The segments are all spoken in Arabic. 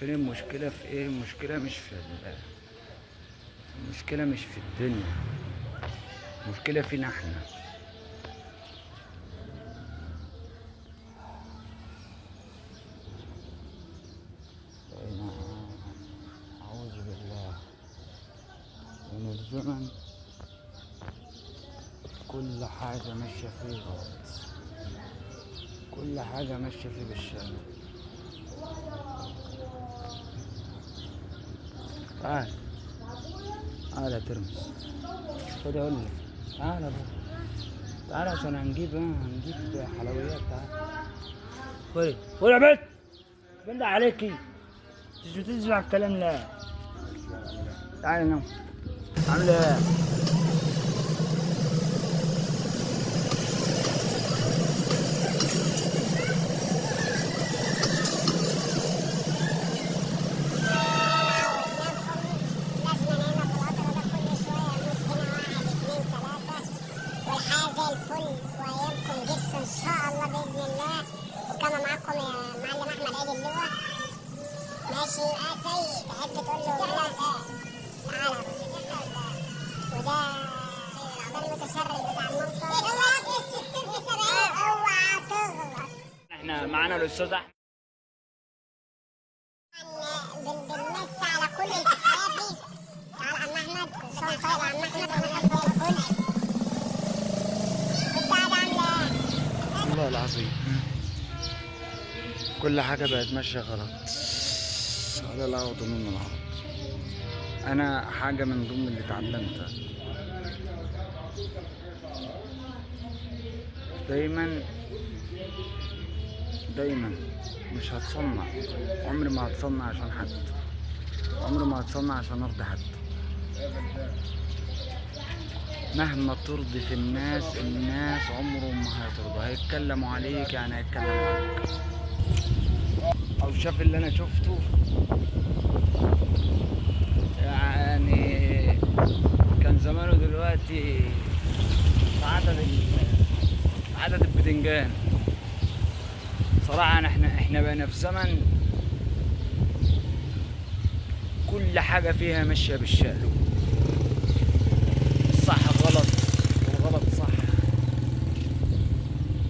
فين المشكلة؟ في ايه المشكلة؟ مش في المشكلة مش في الدنيا، المشكلة فينا احنا. بقينا أعوذ بالله من الزمن كل حاجة ماشية فيه غلط، كل حاجة ماشية فيه بالشارع. تعال تعال يا ترمس، خد اقول لك، تعال يا بابا، تعال عشان هنجيب حلويات. تعال خد يا بنت، بند عليكي مش بتسمع الكلام. لا تعال نام. عامل ايه؟ زي الفل وايامكم جبسوا ان شاء الله باذن الله. وكما معاكم يا معلم احمد عيد اللواء. ماشي سيد، تحب تقول له لا؟ تعالى وده المتشرد بتاع المنطقه. اوعى تغلط. احنا معانا الاستاذ احمد بنمس على كل التحياتي. تعال عم احمد، كل سنه طيب عم احمد، وانا زي الفل. والله العظيم كل حاجة بقت ماشية غلط، هذا العوض من العوض. أنا حاجة من ضمن اللي اتعلمتها، دايما مش هتصنع، عمري ما هتصنع عشان حد، عمري ما هتصنع عشان أرضي حد. مهما ترضي في الناس، الناس عمرهم ما هيترضوا، هيتكلموا عليك، يعني هيتكلموا عليك. او شاف اللي انا شفته، يعني كان زمانه دلوقتي في عدد البتنجان. صراحة احنا بقينا في زمن كل حاجة فيها ماشية بالشقلب، الصح غلط والغلط صح،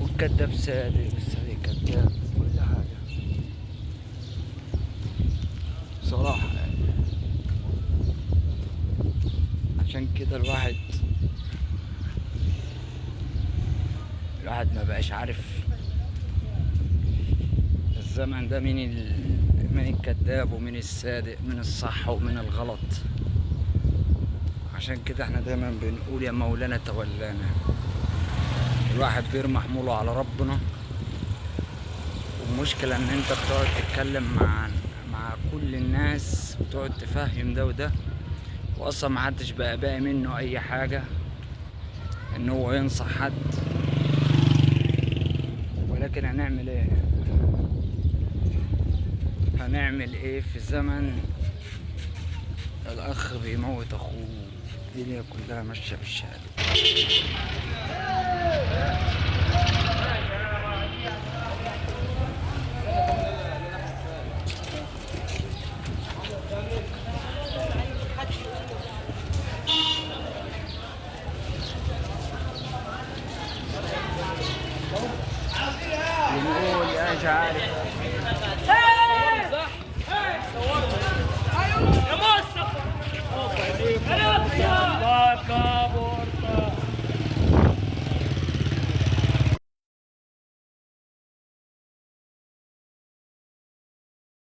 والكذاب صادق والصادق كذاب، كل حاجة صراحة يعني. عشان كده الواحد ما بقاش عارف الزمن ده مين الكذاب ومين الصادق، مين الصح ومين الغلط. عشان كده احنا دايما بنقول يا مولانا تولانا. الواحد بيرمي حموله على ربنا، والمشكلة ان انت بتقعد تتكلم مع كل الناس وتقعد تفهم ده وده، واصلا محدش بقى باقي منه اي حاجة ان هو ينصح حد. ولكن هنعمل ايه؟ هنعمل ايه في زمن الاخ بيموت اخوه؟ الدنيا كلها ماشية بالشارع. بنقول يا مش عارف